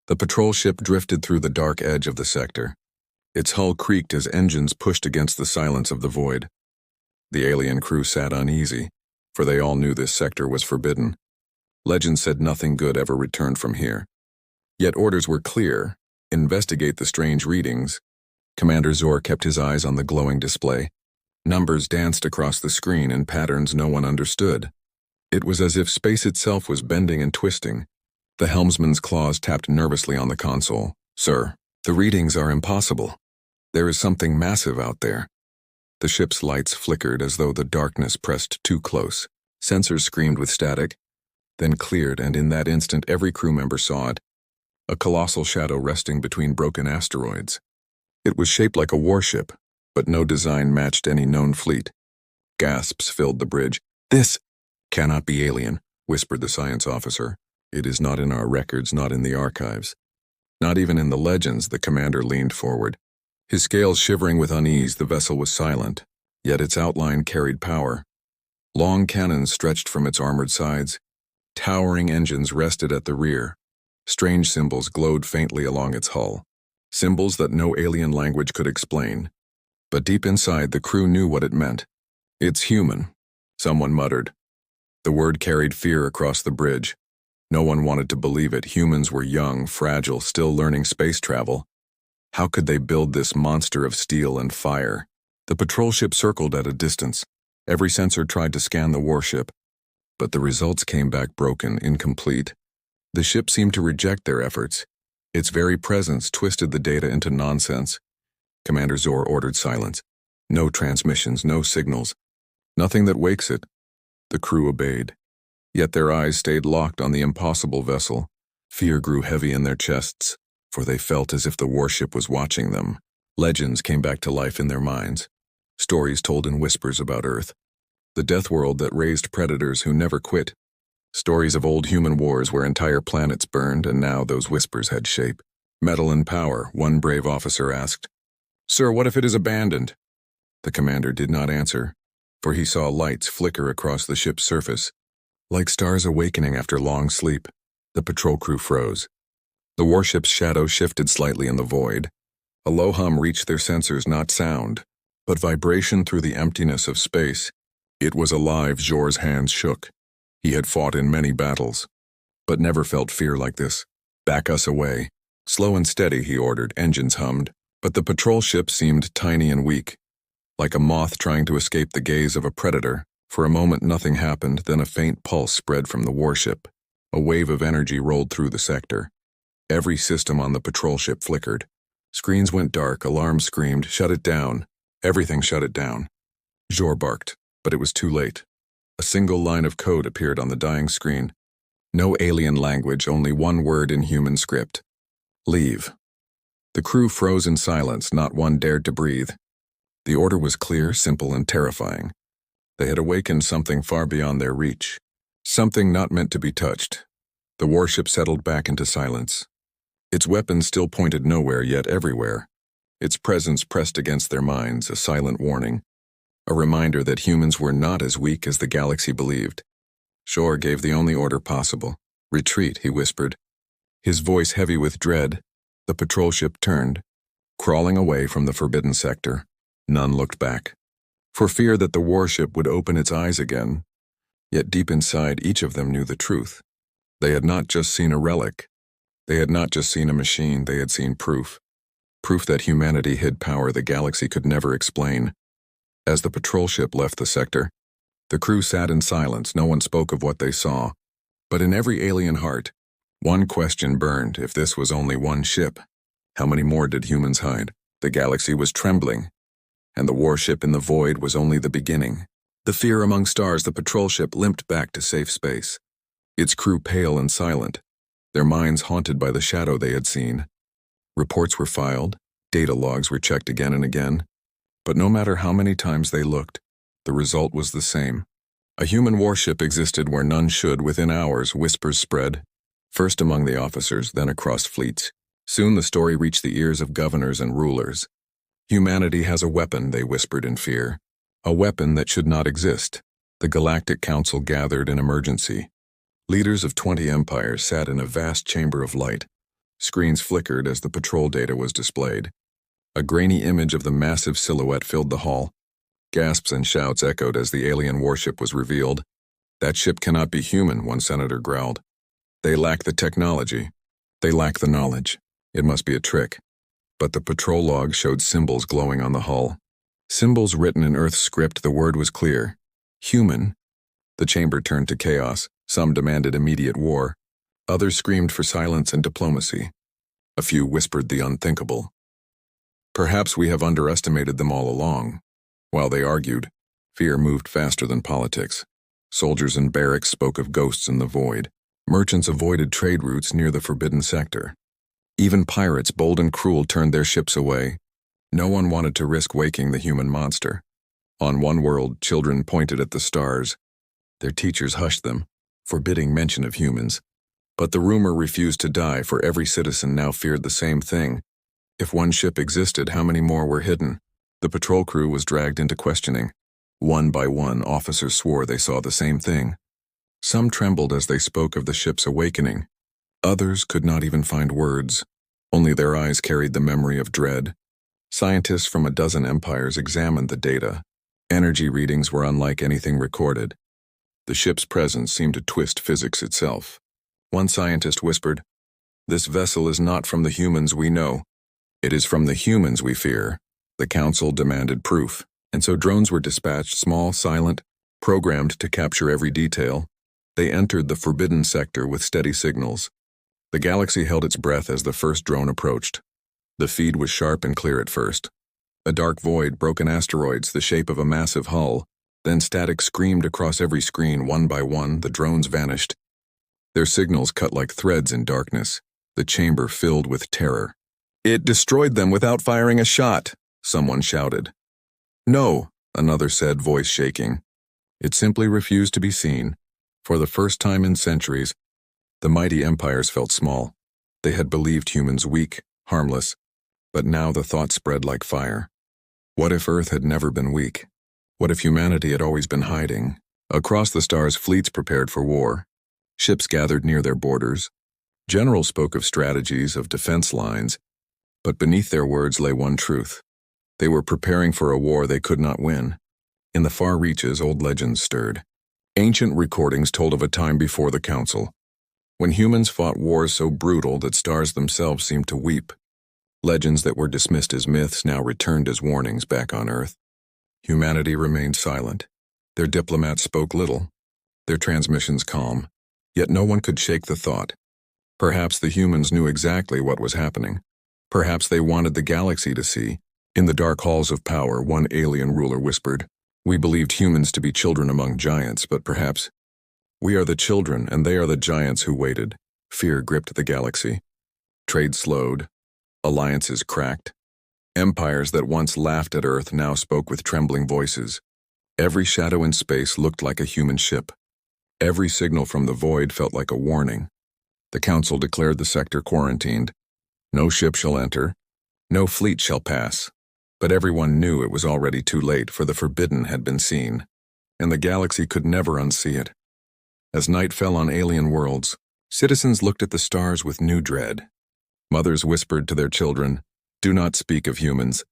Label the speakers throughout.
Speaker 1: The patrol ship drifted through the dark edge of the sector. Its hull creaked as engines pushed against the silence of the void. The alien crew sat uneasy, for they all knew this sector was forbidden. Legend said nothing good ever returned from here. Yet orders were clear: investigate the strange readings. Commander Zor kept his eyes on the glowing display. Numbers danced across the screen in patterns no one understood. It was as if space itself was bending and twisting. The helmsman's claws tapped nervously on the console. "Sir, the readings are impossible. There is something massive out there." The ship's lights flickered as though the darkness pressed too close. Sensors screamed with static, then cleared, and in that instant every crew member saw it. A colossal shadow resting between broken asteroids. It was shaped like a warship, but no design matched any known fleet. Gasps filled the bridge. "This cannot be alien," whispered the science officer. "It is not in our records, not in the archives. Not even in the legends." The commander leaned forward. His scales shivering with unease, the vessel was silent, yet its outline carried power. Long cannons stretched from its armored sides. Towering engines rested at the rear. Strange symbols glowed faintly along its hull. Symbols that no alien language could explain. But deep inside, the crew knew what it meant. "It's human," someone muttered. The word carried fear across the bridge. No one wanted to believe it. Humans were young, fragile, still learning space travel. How could they build this monster of steel and fire? The patrol ship circled at a distance. Every sensor tried to scan the warship, but the results came back broken, incomplete. The ship seemed to reject their efforts. Its very presence twisted the data into nonsense. Commander Zor ordered silence. No transmissions, no signals. Nothing that wakes it. The crew obeyed. Yet their eyes stayed locked on the impossible vessel. Fear grew heavy in their chests, for they felt as if the warship was watching them. Legends came back to life in their minds. Stories told in whispers about Earth. The deathworld that raised predators who never quit. Stories of old human wars where entire planets burned, and now those whispers had shape. "Metal and power," one brave officer asked. "Sir, what if it is abandoned?" The commander did not answer, for he saw lights flicker across the ship's surface. Like stars awakening after long sleep, the patrol crew froze. The warship's shadow shifted slightly in the void. A low hum reached their sensors, not sound, but vibration through the emptiness of space. It was alive. Zor's hands shook. He had fought in many battles, but never felt fear like this. "Back us away." "Slow and steady," he ordered. Engines hummed, but the patrol ship seemed tiny and weak, like a moth trying to escape the gaze of a predator. For a moment nothing happened, then a faint pulse spread from the warship. A wave of energy rolled through the sector. Every system on the patrol ship flickered. Screens went dark, alarms screamed, "Shut it down." Everything shut it down. Zor barked, but it was too late. A single line of code appeared on the dying screen. No alien language, only one word in human script. "Leave." The crew froze in silence, not one dared to breathe. The order was clear, simple, and terrifying. They had awakened something far beyond their reach. Something not meant to be touched. The warship settled back into silence. Its weapons still pointed nowhere, yet everywhere. Its presence pressed against their minds, a silent warning. A reminder that humans were not as weak as the galaxy believed. Zor gave the only order possible. "Retreat," he whispered. His voice heavy with dread. The patrol ship turned, crawling away from the forbidden sector. None looked back, for fear that the warship would open its eyes again. Yet deep inside, each of them knew the truth. They had not just seen a relic. They had not just seen a machine, they had seen proof. Proof that humanity hid power the galaxy could never explain. As the patrol ship left the sector, the crew sat in silence. No one spoke of what they saw. But in every alien heart, one question burned: if this was only one ship, how many more did humans hide? The galaxy was trembling, and the warship in the void was only the beginning. The fear among stars, the patrol ship limped back to safe space. Its crew pale and silent, their minds haunted by the shadow they had seen. Reports were filed, data logs were checked again and again. But no matter how many times they looked, the result was the same. A human warship existed where none should. Within hours, whispers spread, first among the officers, then across fleets. Soon the story reached the ears of governors and rulers. "Humanity has a weapon," they whispered in fear. "A weapon that should not exist." The Galactic Council gathered in emergency. Leaders of 20 empires sat in a vast chamber of light. Screens flickered as the patrol data was displayed. A grainy image of the massive silhouette filled the hall. Gasps and shouts echoed as the alien warship was revealed. "That ship cannot be human," one senator growled. "They lack the technology. They lack the knowledge. It must be a trick." But the patrol log showed symbols glowing on the hull. Symbols written in Earth script. The word was clear. Human. The chamber turned to chaos. Some demanded immediate war. Others screamed for silence and diplomacy. A few whispered the unthinkable. "Perhaps we have underestimated them all along." While they argued, fear moved faster than politics. Soldiers in barracks spoke of ghosts in the void. Merchants avoided trade routes near the forbidden sector. Even pirates, bold and cruel, turned their ships away. No one wanted to risk waking the human monster. On one world, children pointed at the stars. Their teachers hushed them, forbidding mention of humans. But the rumor refused to die, for every citizen now feared the same thing. If one ship existed, how many more were hidden? The patrol crew was dragged into questioning. One by one, officers swore they saw the same thing. Some trembled as they spoke of the ship's awakening. Others could not even find words. Only their eyes carried the memory of dread. Scientists from a dozen empires examined the data. Energy readings were unlike anything recorded. The ship's presence seemed to twist physics itself. One scientist whispered, "This vessel is not from the humans we know. It is from the humans we fear." The council demanded proof, and so drones were dispatched, small, silent, programmed to capture every detail. They entered the forbidden sector with steady signals. The galaxy held its breath as the first drone approached. The feed was sharp and clear at first. A dark void, broken asteroids, the shape of a massive hull. Then static screamed across every screen. One by one, the drones vanished. Their signals cut like threads in darkness. The chamber filled with terror. "It destroyed them without firing a shot," someone shouted. "No," another said, voice shaking. "It simply refused to be seen." For the first time in centuries, the mighty empires felt small. They had believed humans weak, harmless, but now the thought spread like fire. What if Earth had never been weak? What if humanity had always been hiding? Across the stars, fleets prepared for war. Ships gathered near their borders. Generals spoke of strategies, of defense lines, but beneath their words lay one truth. They were preparing for a war they could not win. In the far reaches, old legends stirred. Ancient recordings told of a time before the Council, when humans fought wars so brutal that stars themselves seemed to weep. Legends that were dismissed as myths now returned as warnings back on Earth. Humanity remained silent. Their diplomats spoke little, their transmissions calm, yet no one could shake the thought. Perhaps the humans knew exactly what was happening. Perhaps they wanted the galaxy to see. In the dark halls of power, one alien ruler whispered, "We believed humans to be children among giants, but perhaps we are the children and they are the giants who waited." Fear gripped the galaxy. Trade slowed. Alliances cracked. Empires that once laughed at Earth now spoke with trembling voices. Every shadow in space looked like a human ship. Every signal from the void felt like a warning. The Council declared the sector quarantined. No ship shall enter. No fleet shall pass. But everyone knew it was already too late, for the forbidden had been seen, and the galaxy could never unsee it. As night fell on alien worlds, citizens looked at the stars with new dread. Mothers whispered to their children, "Do not speak of humans.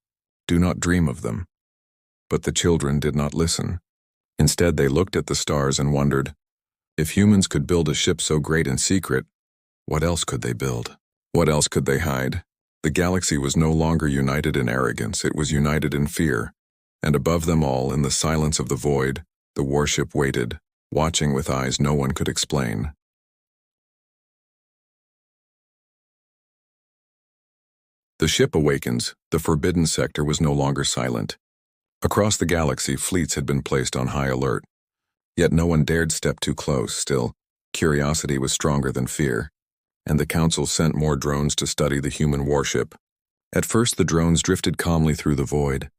Speaker 1: Do not dream of them." But the children did not listen. Instead, they looked at the stars and wondered, if humans could build a ship so great in secret, what else could they build? What else could they hide? The galaxy was no longer united in arrogance, it was united in fear. And above them all, in the silence of the void, the warship waited, watching with eyes no one could explain. The ship awakens. The forbidden sector was no longer silent. Across the galaxy, fleets had been placed on high alert. Yet no one dared step too close. Still, curiosity was stronger than fear, and the Council sent more drones to study the human warship. At first, the drones drifted calmly through the void.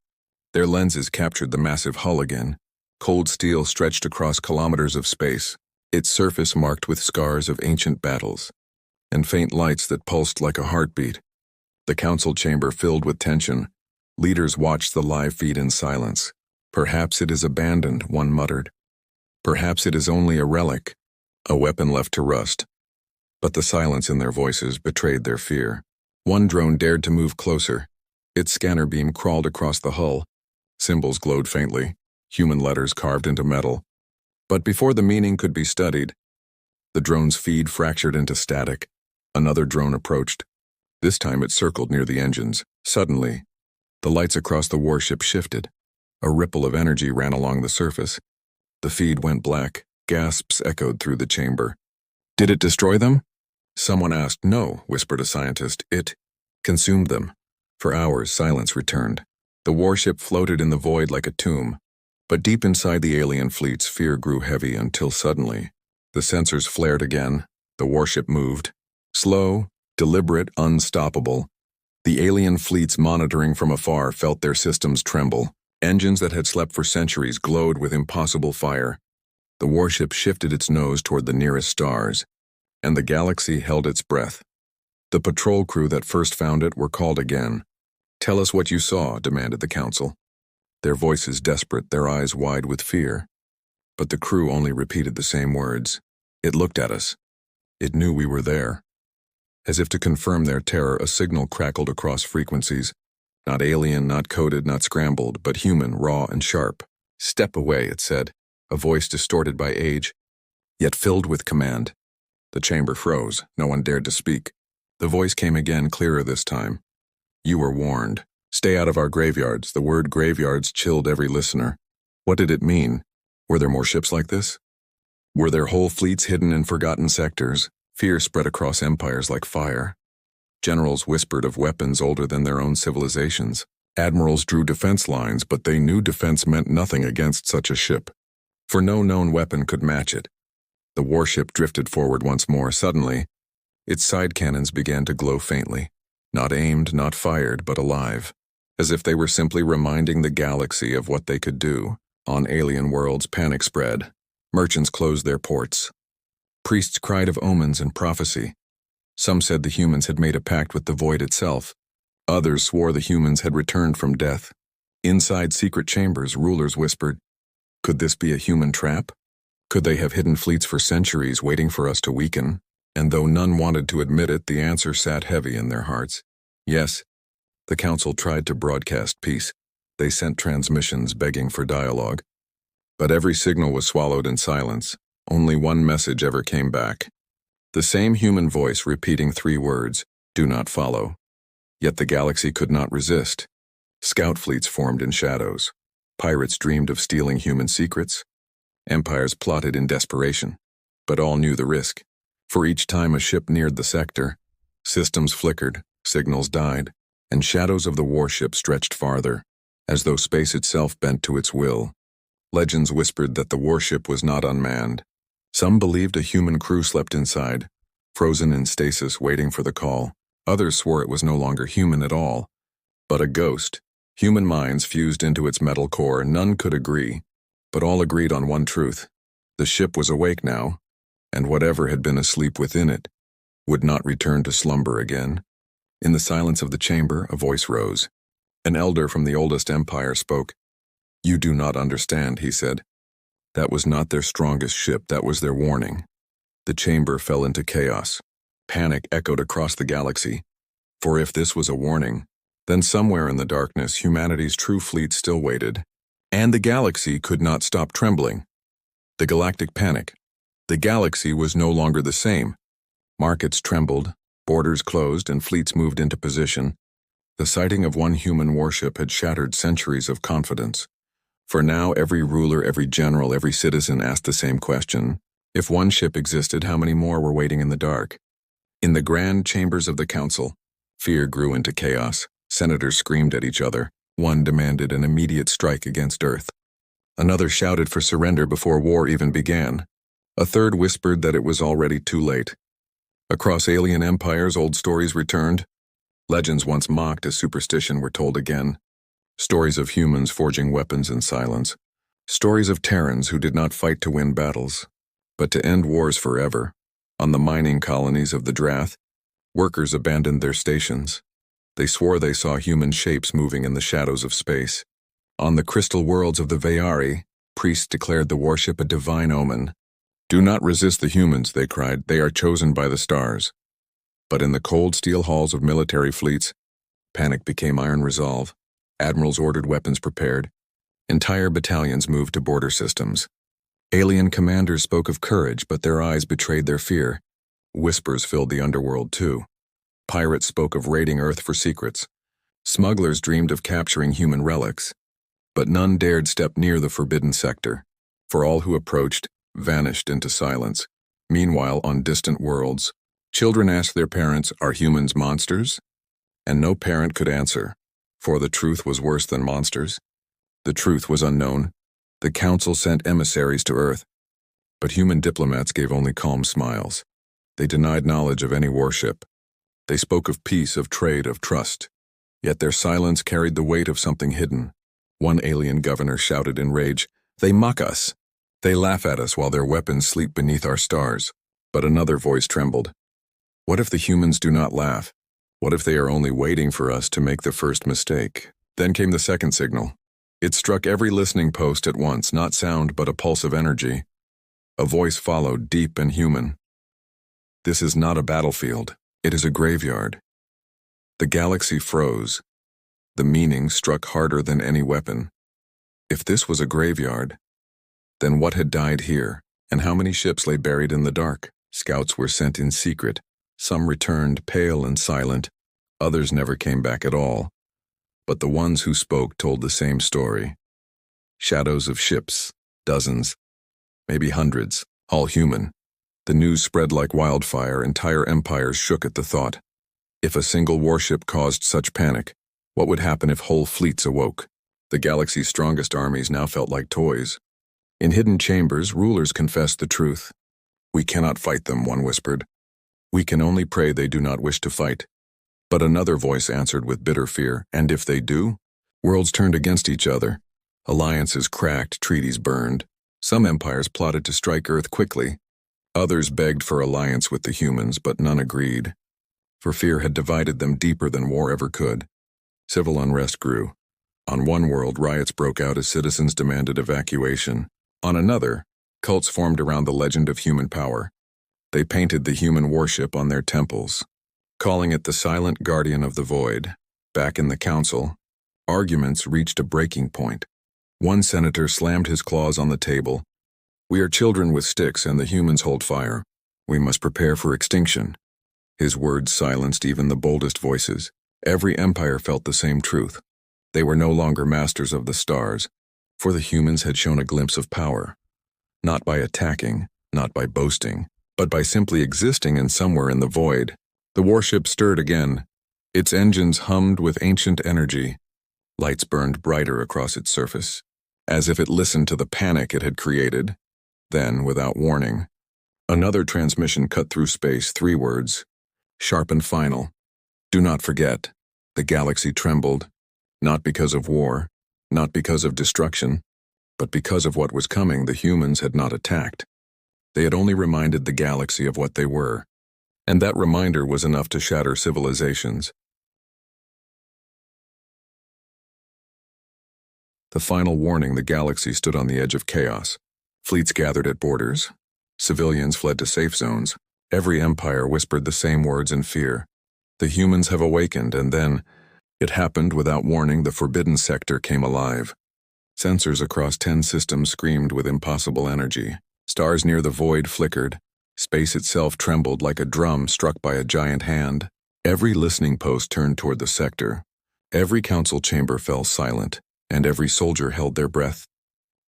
Speaker 1: Their lenses captured the massive hull again. Cold steel stretched across kilometers of space, its surface marked with scars of ancient battles, and faint lights that pulsed like a heartbeat. The Council chamber filled with tension. Leaders watched the live feed in silence. "Perhaps it is abandoned," one muttered. "Perhaps it is only a relic, a weapon left to rust." but the silence in their voices betrayed their fear. One drone dared to move closer. Its scanner beam crawled across the hull. Symbols glowed faintly, human letters carved into metal. But before the meaning could be studied, the drone's feed fractured into static. Another drone approached. This time it circled near the engines. Suddenly, the lights across the warship shifted. A ripple of energy ran along the surface. The feed went black. Gasps echoed through the chamber. Did it destroy them? Someone asked. No, whispered a scientist. It consumed them. For hours, silence returned. The warship floated in the void like a tomb. But deep inside the alien fleets, fear grew heavy until suddenly, the sensors flared again. The warship moved. Slow, deliberate, unstoppable. The alien fleets monitoring from afar felt their systems tremble. Engines that had slept for centuries glowed with impossible fire. The warship shifted its nose toward the nearest stars, and the galaxy held its breath. The patrol crew that first found it were called again. Tell us what you saw, demanded the council. Their voices desperate, their eyes wide with fear. But the crew only repeated the same words. It looked at us. It knew we were there. As if to confirm their terror, a signal crackled across frequencies. Not alien, not coded, not scrambled, but human, raw and sharp. Step away, it said, a voice distorted by age, yet filled with command. The chamber froze. No one dared to speak. The voice came again, clearer this time. You were warned. Stay out of our graveyards. The word graveyards chilled every listener. What did it mean? Were there more ships like this? Were there whole fleets hidden in forgotten sectors? Fear spread across empires like fire. Generals whispered of weapons older than their own civilizations. Admirals drew defense lines, but they knew defense meant nothing against such a ship. For no known weapon could match it. The warship drifted forward once more. Suddenly, its side cannons began to glow faintly. Not aimed, not fired, but alive. As if they were simply reminding the galaxy of what they could do. On alien worlds, panic spread. Merchants closed their ports. Priests cried of omens and prophecy. Some said the humans had made a pact with the void itself. Others swore the humans had returned from death. Inside secret chambers, rulers whispered, could this be a human trap? Could they have hidden fleets for centuries waiting for us to weaken? And though none wanted to admit it, the answer sat heavy in their hearts. Yes, the council tried to broadcast peace. They sent transmissions begging for dialogue. But every signal was swallowed in silence. Only one message ever came back. The same human voice repeating 3 words, do not follow. Yet the galaxy could not resist. Scout fleets formed in shadows. Pirates dreamed of stealing human secrets. Empires plotted in desperation. But all knew the risk. For each time a ship neared the sector, systems flickered, signals died, and shadows of the warship stretched farther, as though space itself bent to its will. Legends whispered that the warship was not unmanned. Some believed a human crew slept inside, frozen in stasis waiting for the call. Others swore it was no longer human at all, but a ghost. Human minds fused into its metal core. None could agree, but all agreed on one truth. The ship was awake now, and whatever had been asleep within it would not return to slumber again. In the silence of the chamber, a voice rose. An elder from the oldest empire spoke. You do not understand, he said. That was not their strongest ship, that was their warning. The chamber fell into chaos. Panic echoed across the galaxy. For if this was a warning, then somewhere in the darkness humanity's true fleet still waited. And the galaxy could not stop trembling. The galactic panic. The galaxy was no longer the same. Markets trembled, borders closed, and fleets moved into position. The sighting of one human warship had shattered centuries of confidence. For now, every ruler, every general, every citizen asked the same question. If one ship existed, how many more were waiting in the dark? In the grand chambers of the council, fear grew into chaos. Senators screamed at each other. One demanded an immediate strike against Earth. Another shouted for surrender before war even began. A third whispered that it was already too late. Across alien empires, old stories returned. Legends once mocked as superstition were told again. Stories of humans forging weapons in silence. Stories of Terrans who did not fight to win battles, but to end wars forever. On the mining colonies of the Drath, workers abandoned their stations. They swore they saw human shapes moving in the shadows of space. On the crystal worlds of the Vayari, priests declared the warship a divine omen. "Do not resist the humans," they cried. "They are chosen by the stars." But in the cold steel halls of military fleets, panic became iron resolve. Admirals ordered weapons prepared. Entire battalions moved to border systems. Alien commanders spoke of courage, but their eyes betrayed their fear. Whispers filled the underworld, too. Pirates spoke of raiding Earth for secrets. Smugglers dreamed of capturing human relics. But none dared step near the forbidden sector, for all who approached vanished into silence. Meanwhile, on distant worlds, children asked their parents, "Are humans monsters?" And no parent could answer, for the truth was worse than monsters. The truth was unknown. The Council sent emissaries to Earth, but human diplomats gave only calm smiles. They denied knowledge of any warship. They spoke of peace, of trade, of trust. Yet their silence carried the weight of something hidden. One alien governor shouted in rage, "They mock us. They laugh at us while their weapons sleep beneath our stars." But another voice trembled. What if the humans do not laugh? What if they are only waiting for us to make the first mistake? Then came the second signal. It struck every listening post at once, not sound but a pulse of energy. A voice followed, deep and human. "This is not a battlefield. It is a graveyard." The galaxy froze. The meaning struck harder than any weapon. If this was a graveyard, then what had died here, and how many ships lay buried in the dark? Scouts were sent in secret. Some returned, pale and silent. Others never came back at all. But the ones who spoke told the same story. Shadows of ships, dozens, maybe hundreds, all human. The news spread like wildfire. Entire empires shook at the thought. If a single warship caused such panic, what would happen if whole fleets awoke? The galaxy's strongest armies now felt like toys. In hidden chambers, rulers confessed the truth. "We cannot fight them," one whispered. "We can only pray they do not wish to fight." But another voice answered with bitter fear, "And if they do?" Worlds turned against each other. Alliances cracked, treaties burned. Some empires plotted to strike Earth quickly. Others begged for alliance with the humans, but none agreed. For fear had divided them deeper than war ever could. Civil unrest grew. On one world, riots broke out as citizens demanded evacuation. On another, cults formed around the legend of human power. They painted the human warship on their temples, calling it the silent guardian of the void. Back in the council, arguments reached a breaking point. One senator slammed his claws on the table. "We are children with sticks, and the humans hold fire. We must prepare for extinction." His words silenced even the boldest voices. Every empire felt the same truth. They were no longer masters of the stars, for the humans had shown a glimpse of power. Not by attacking, not by boasting, but by simply existing in somewhere in the void. The warship stirred again. Its engines hummed with ancient energy. Lights burned brighter across its surface, as if it listened to the panic it had created. Then, without warning, another transmission cut through space, 3 words, sharp and final. "Do not forget." The galaxy trembled, not because of war, not because of destruction, but because of what was coming. The humans had not attacked. They had only reminded the galaxy of what they were, and that reminder was enough to shatter civilizations. The final warning, the galaxy stood on the edge of chaos. Fleets gathered at borders. Civilians fled to safe zones. Every empire whispered the same words in fear. The humans have awakened, and then, it happened without warning. The forbidden sector came alive. Sensors across 10 systems screamed with impossible energy. Stars near the void flickered. Space itself trembled like a drum struck by a giant hand. Every listening post turned toward the sector. Every council chamber fell silent, and every soldier held their breath.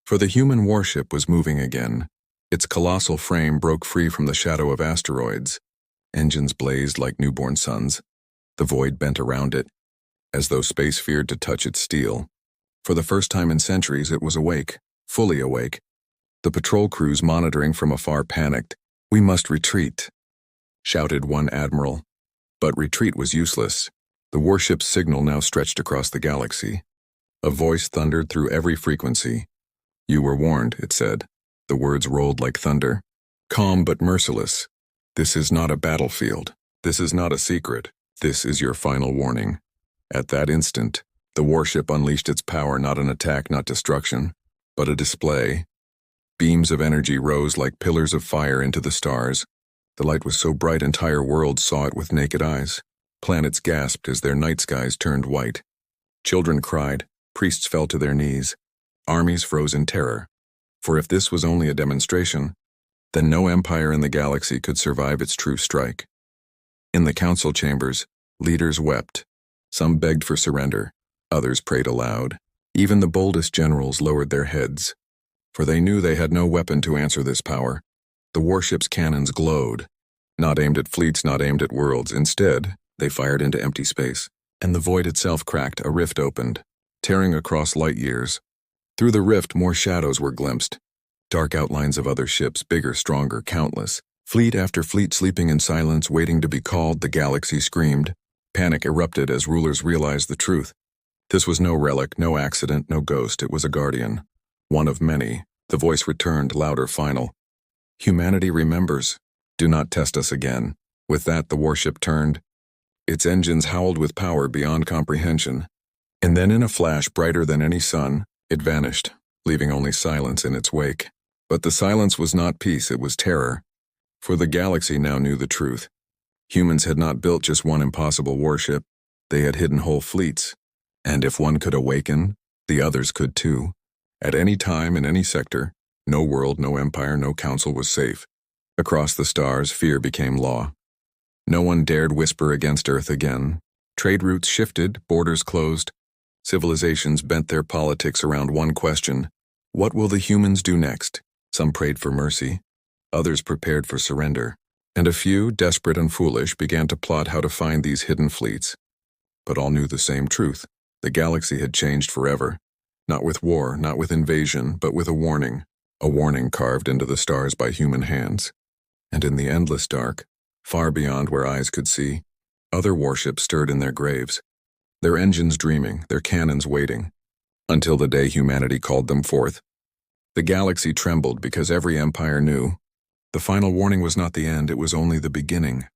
Speaker 1: For the human warship was moving again. Its colossal frame broke free from the shadow of asteroids. Engines blazed like newborn suns. The void bent around it, as though space feared to touch its steel. For the first time in centuries, it was awake, fully awake. The patrol crews monitoring from afar panicked. "We must retreat," shouted one admiral. But retreat was useless. The warship's signal now stretched across the galaxy. A voice thundered through every frequency. "You were warned," it said. The words rolled like thunder. Calm but merciless. "This is not a battlefield. This is not a secret. This is your final warning." At that instant, the warship unleashed its power, not an attack, not destruction, but a display. Beams of energy rose like pillars of fire into the stars. The light was so bright entire worlds saw it with naked eyes. Planets gasped as their night skies turned white. Children cried, priests fell to their knees. Armies froze in terror. For if this was only a demonstration, then no empire in the galaxy could survive its true strike. In the council chambers, leaders wept. Some begged for surrender, others prayed aloud. Even the boldest generals lowered their heads, for they knew they had no weapon to answer this power. The warship's cannons glowed, not aimed at fleets, not aimed at worlds. Instead, they fired into empty space, and the void itself cracked. A rift opened, tearing across light years. Through the rift, more shadows were glimpsed. Dark outlines of other ships, bigger, stronger, countless. Fleet after fleet sleeping in silence, waiting to be called. The galaxy screamed. Panic erupted as rulers realized the truth. This was no relic, no accident, no ghost. It was a guardian. One of many. The voice returned, louder, final. Humanity remembers. Do not test us again. With that, the warship turned. Its engines howled with power beyond comprehension. And then in a flash brighter than any sun, it vanished, leaving only silence in its wake. But the silence was not peace, it was terror. For the galaxy now knew the truth. Humans had not built just one impossible warship. They had hidden whole fleets. And if one could awaken, the others could too. At any time, in any sector, no world, no empire, no council was safe. Across the stars, fear became law. No one dared whisper against Earth again. Trade routes shifted, borders closed. Civilizations bent their politics around one question: what will the humans do next? Some prayed for mercy. Others prepared for surrender. And a few, desperate and foolish, began to plot how to find these hidden fleets. But all knew the same truth. The galaxy had changed forever. Not with war, not with invasion, but with a warning carved into the stars by human hands. And in the endless dark, far beyond where eyes could see, other warships stirred in their graves, their engines dreaming, their cannons waiting, until the day humanity called them forth. The galaxy trembled because every empire knew. The final warning was not the end, it was only the beginning.